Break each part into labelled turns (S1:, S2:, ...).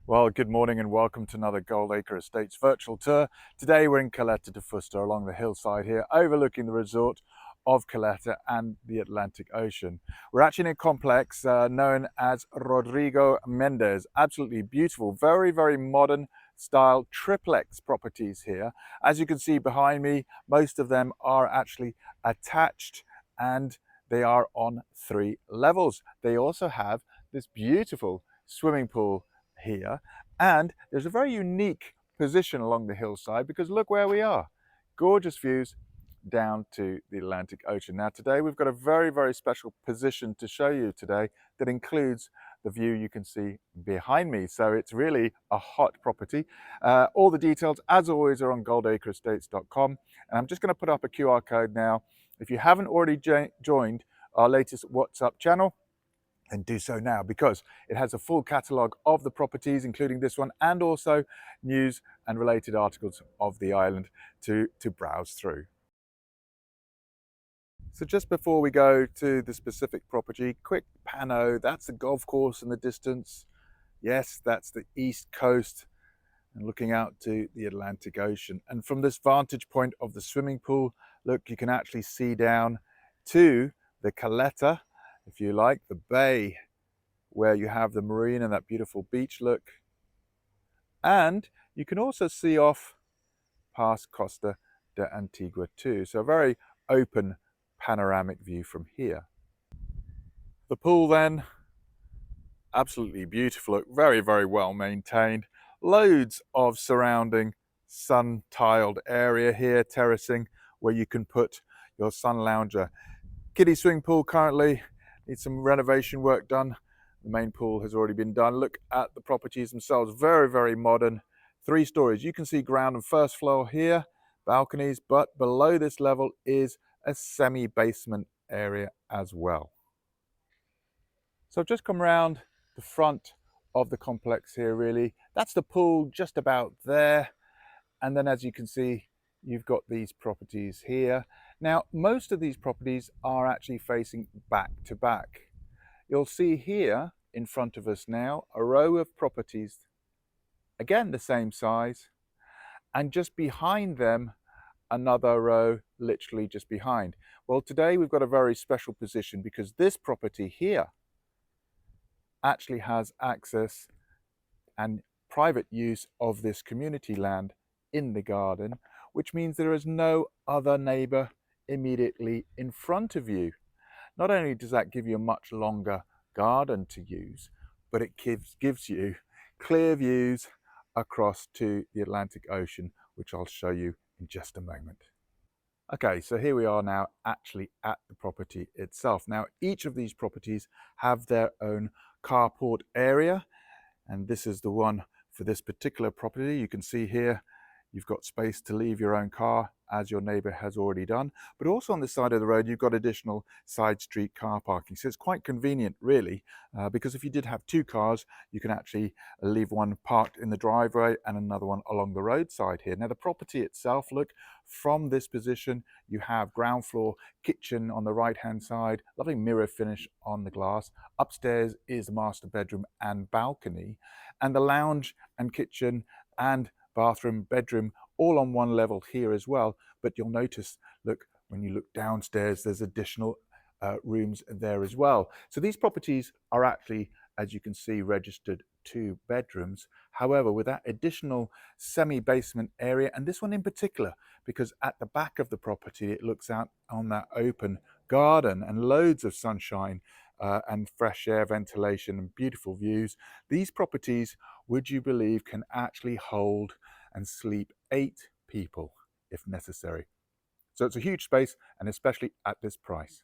S1: Well, good morning and welcome to another Goldacre Estates virtual tour. Today we're in Caleta De Fuste along the hillside here, overlooking the resort of Caleta and the Atlantic Ocean. We're actually in a complex known as Rodrigo Mendes. Absolutely beautiful, very modern style triplex properties here. As you can see behind me, most of them are actually attached and they are on 3 levels. They also have this beautiful swimming pool here, and there's a very unique position along the hillside because look where we are. Gorgeous views down to the Atlantic Ocean. Now today we've got a very special position to show you today that includes the view you can see behind me. So it's really a hot property. All the details as always are on goldacreestates.com, and I'm just going to put up a QR code now. If you haven't already joined our latest WhatsApp channel, and do so now, because it has a full catalogue of the properties, including this one, and also news and related articles of the island to browse through. So just before we go to the specific property, quick pano, that's the golf course in the distance. Yes, that's the east coast and looking out to the Atlantic Ocean. And from this vantage point of the swimming pool, look, you can actually see down to the Caleta, if you like, the bay where you have the marine and that beautiful beach look. And you can also see off past Costa de Antigua too. So a very open panoramic view from here. The pool then, absolutely beautiful, look, very well maintained. Loads of surrounding sun tiled area here, terracing, where you can put your sun lounger. Kiddie swimming pool currently needs some renovation work done. The main pool has already been done. Look at the properties themselves, very modern. 3 stories. You can see ground and first floor here, balconies, but below this level is a semi-basement area as well. So I've just come around the front of the complex here really. That's the pool just about there. And then as you can see, you've got these properties here. Now, most of these properties are actually facing back to back. You'll see here in front of us now a row of properties, again the same size, and just behind them another row literally just behind. Well, today we've got a very special position because this property here actually has access and private use of this community land in the garden, which means there is no other neighbor immediately in front of you. Not only does that give you a much longer garden to use, but it gives you clear views across to the Atlantic Ocean, which I'll show you in just a moment. Okay, so here we are now actually at the property itself. Now, each of these properties have their own carport area, and this is the one for this particular property. You can see here you've got space to leave your own car, as your neighbour has already done, but also on the side of the road you've got additional side street car parking. So it's quite convenient really, because if you did have 2 cars, you can actually leave one parked in the driveway and another one along the roadside here. Now the property itself, look, from this position you have ground floor kitchen on the right hand side, lovely mirror finish on the glass. Upstairs is the master bedroom and balcony, and the lounge and kitchen and bathroom, bedroom, all on one level here as well. But you'll notice, look, when you look downstairs, there's additional rooms there as well. So these properties are actually, as you can see, registered 2 bedrooms. However, with that additional semi-basement area, and this one in particular, because at the back of the property, it looks out on that open garden and loads of sunshine and fresh air, ventilation and beautiful views. These properties, would you believe, can actually hold and sleep 8 people if necessary. So it's a huge space, and especially at this price.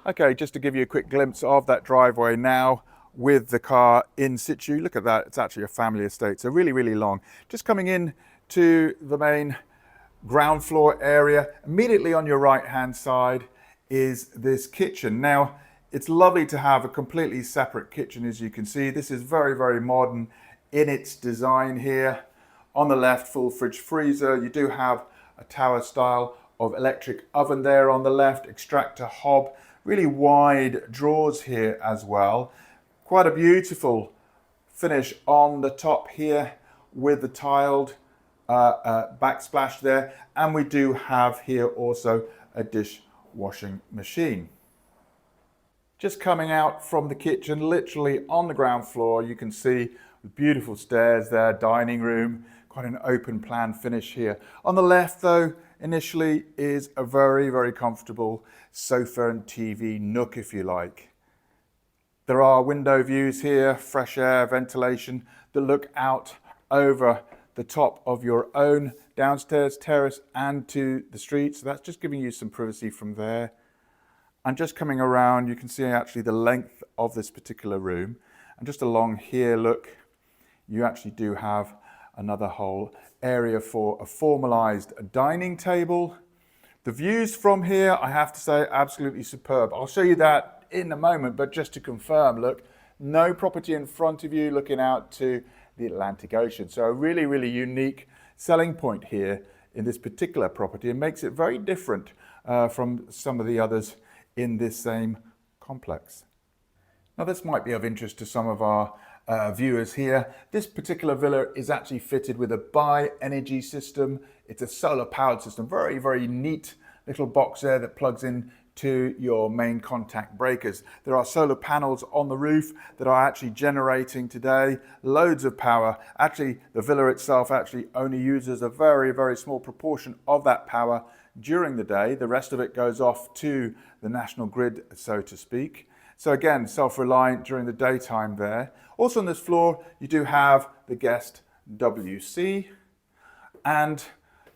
S1: Okay, just to give you a quick glimpse of that driveway now with the car in situ. Look at that, it's actually a family estate, so really long. Just coming in to the main ground floor area, immediately on your right hand side is this kitchen. Now, it's lovely to have a completely separate kitchen. As you can see, this is very modern in its design here. On the left, full fridge freezer. You do have a tower style of electric oven there on the left, extractor hob, really wide drawers here as well. Quite a beautiful finish on the top here with the tiled backsplash there. And we do have here also a dishwashing machine. Just coming out from the kitchen, literally on the ground floor, you can see the beautiful stairs there, dining room, quite an open plan finish here. On the left though, initially is a very, very comfortable sofa and TV nook, if you like. There are window views here, fresh air, ventilation that look out over the top of your own downstairs terrace and to the street. So that's just giving you some privacy from there. And just coming around, you can see actually the length of this particular room. And just along here, look, you actually do have another whole area for a formalized dining table. The views from here, I have to say, absolutely superb. I'll show you that in a moment, but just to confirm, look, no property in front of you looking out to the Atlantic Ocean. So a really, really unique selling point here in this particular property, and makes it very different from some of the others in this same complex. Now this might be of interest to some of our viewers here. This particular villa is actually fitted with a bi-energy system. It's a solar powered system, very, very neat little box there that plugs in to your main contact breakers. There are solar panels on the roof that are actually generating today loads of power. Actually, the villa itself actually only uses a very, very small proportion of that power during the day. The rest of it goes off to the national grid, so to speak. So again, self-reliant during the daytime there. Also on this floor, you do have the guest WC, and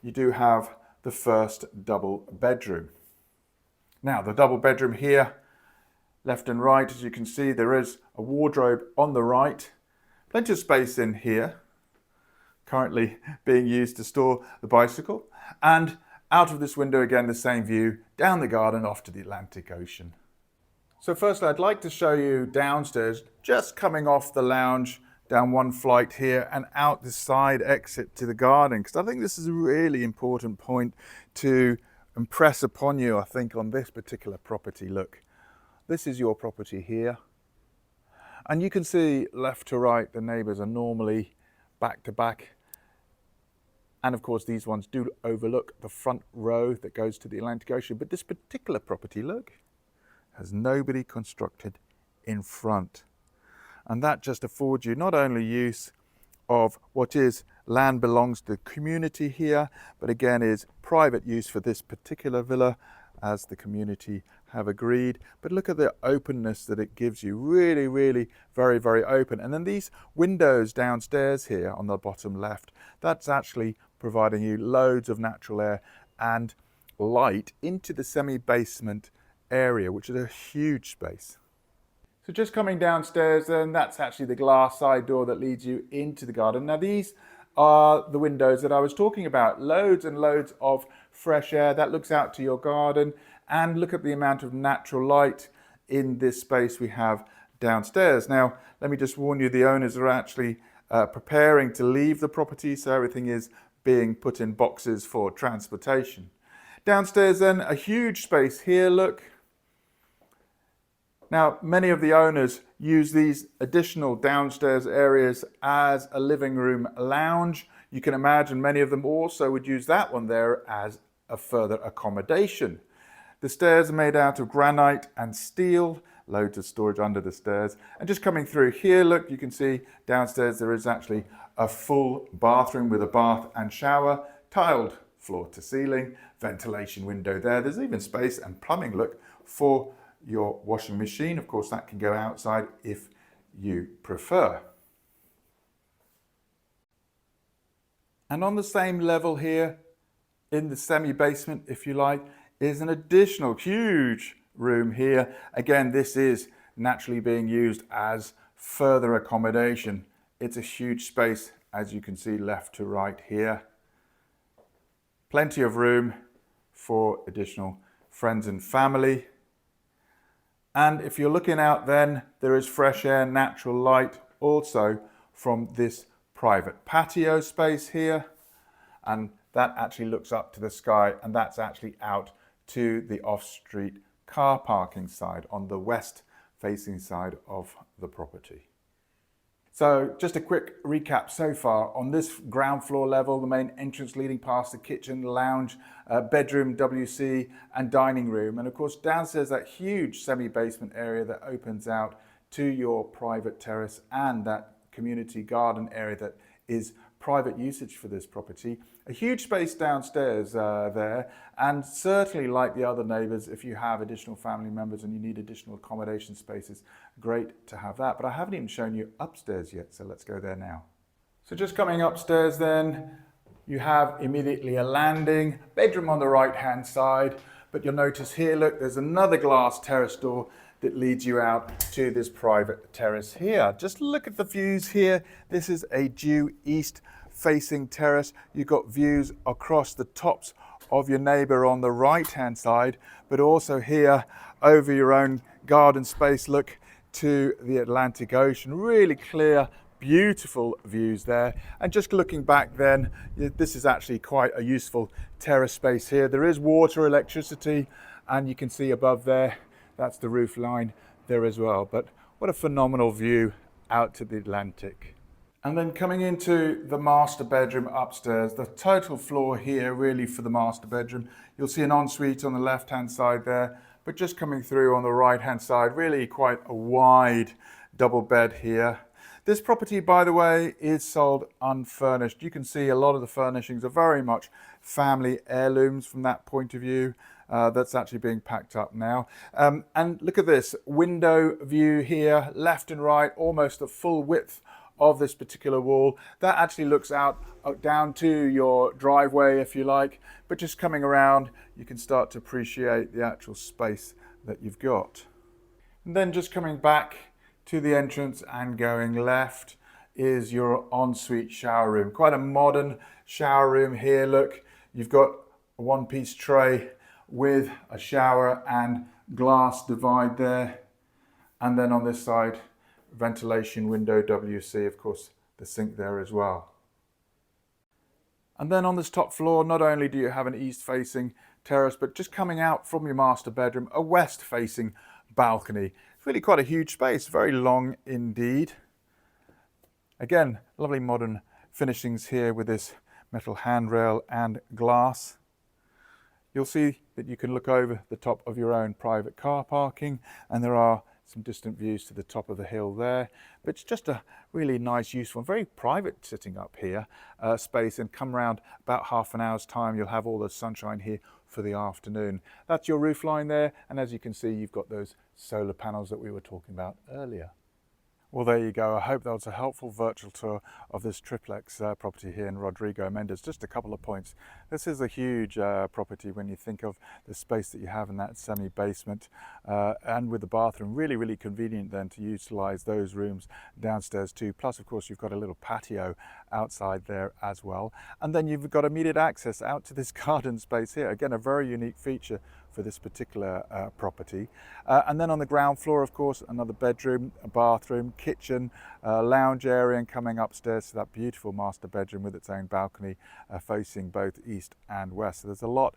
S1: you do have the first double bedroom. Now, the double bedroom here, left and right, as you can see, there is a wardrobe on the right. Plenty of space in here, currently being used to store the bicycle. And out of this window, again, the same view, down the garden, off to the Atlantic Ocean. So firstly, I'd like to show you downstairs, just coming off the lounge, down one flight here and out the side exit to the garden, because I think this is a really important point to impress upon you, I think, on this particular property. Look, this is your property here. And you can see left to right, the neighbours are normally back to back. And of course, these ones do overlook the front row that goes to the Atlantic Ocean. But this particular property, look, has nobody constructed in front. And that just affords you not only use of what is land belongs to the community here, but again is private use for this particular villa, as the community have agreed. But look at the openness that it gives you, really, really very, very open. And then these windows downstairs here on the bottom left, that's actually providing you loads of natural air and light into the semi-basement area, which is a huge space. So just coming downstairs then, that's actually the glass side door that leads you into the garden. Now these are the windows that I was talking about. Loads and loads of fresh air that looks out to your garden, and look at the amount of natural light in this space we have downstairs. Now, let me just warn you, the owners are actually preparing to leave the property, so everything is being put in boxes for transportation. Downstairs then, a huge space here, look. Now, many of the owners use these additional downstairs areas as a living room lounge. You can imagine many of them also would use that one there as a further accommodation. The stairs are made out of granite and steel, loads of storage under the stairs. And just coming through here, look, you can see downstairs there is actually a full bathroom with a bath and shower, tiled floor to ceiling, ventilation window there. There's even space and plumbing, look, for your washing machine. Of course, that can go outside if you prefer. And on the same level here, in the semi-basement, if you like, is an additional huge room here. Again, this is naturally being used as further accommodation. It's a huge space, as you can see, left to right here. Plenty of room for additional friends and family. And if you're looking out then, there is fresh air, natural light also from this private patio space here. And that actually looks up to the sky, and that's actually out to the off-street car parking side on the west facing side of the property. So just a quick recap so far. On this ground floor level, the main entrance leading past the kitchen, lounge, bedroom, WC and dining room. And of course downstairs that huge semi-basement area that opens out to your private terrace and that community garden area that is private usage for this property. A huge space downstairs there, and certainly like the other neighbours, if you have additional family members and you need additional accommodation spaces, great to have that. But I haven't even shown you upstairs yet, so let's go there now. So just coming upstairs then, you have immediately a landing, bedroom on the right hand side, but you'll notice here, look, there's another glass terrace door that leads you out to this private terrace here. Just look at the views here. This is a due east facing terrace. You've got views across the tops of your neighbour on the right hand side, but also here over your own garden space, look to the Atlantic Ocean. Really clear, beautiful views there. And just looking back then, this is actually quite a useful terrace space here. There is water, electricity, and you can see above there, that's the roof line there as well. But what a phenomenal view out to the Atlantic. And then coming into the master bedroom upstairs, the total floor here really for the master bedroom. You'll see an ensuite on the left hand side there, but just coming through on the right hand side, really quite a wide double bed here. This property, by the way, is sold unfurnished. You can see a lot of the furnishings are very much family heirlooms from that point of view. That's actually being packed up now. And look at this window view here, left and right, almost the full width of this particular wall. That actually looks out down to your driveway, if you like, but just coming around, you can start to appreciate the actual space that you've got. And then just coming back to the entrance and going left is your ensuite shower room. Quite a modern shower room here. Look, you've got a one-piece tray with a shower and glass divide there. And then on this side, ventilation window WC, of course, the sink there as well. And then on this top floor, not only do you have an east-facing terrace, but just coming out from your master bedroom, a west-facing balcony. It's really quite a huge space, very long indeed. Again, lovely modern finishings here with this metal handrail and glass. You'll see that you can look over the top of your own private car parking, and there are some distant views to the top of the hill there. But it's just a really nice, useful, very private sitting up here space, and come around about half an hour's time, you'll have all the sunshine here for the afternoon. That's your roof line there, and as you can see, you've got those solar panels that we were talking about earlier. Well, there you go. I hope that was a helpful virtual tour of this triplex property here in Rodrigo Mendes. Just a couple of points. This is a huge property when you think of the space that you have in that semi-basement and with the bathroom. Really, really convenient then to utilize those rooms downstairs too. Plus, of course, you've got a little patio outside there as well. And then you've got immediate access out to this garden space here. Again, a very unique feature for this particular property. And then on the ground floor, of course, another bedroom, a bathroom, kitchen, lounge area, and coming upstairs to that beautiful master bedroom with its own balcony facing both east and west. So there's a lot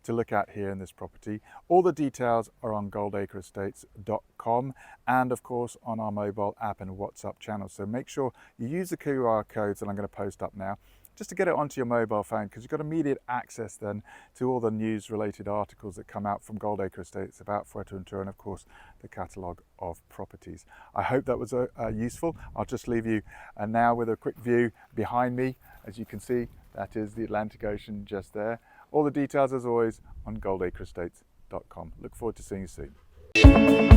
S1: to look at here in this property. All the details are on goldacreestates.com and of course on our mobile app and WhatsApp channel. So make sure you use the QR codes that I'm going to post up now, just to get it onto your mobile phone, because you've got immediate access then to all the news related articles that come out from Goldacre Estates about Fuerteventura and of course the catalogue of properties. I hope that was useful. I'll just leave you now with a quick view behind me. As you can see, that is the Atlantic Ocean just there. All the details as always on goldacreestates.com. Look forward to seeing you soon.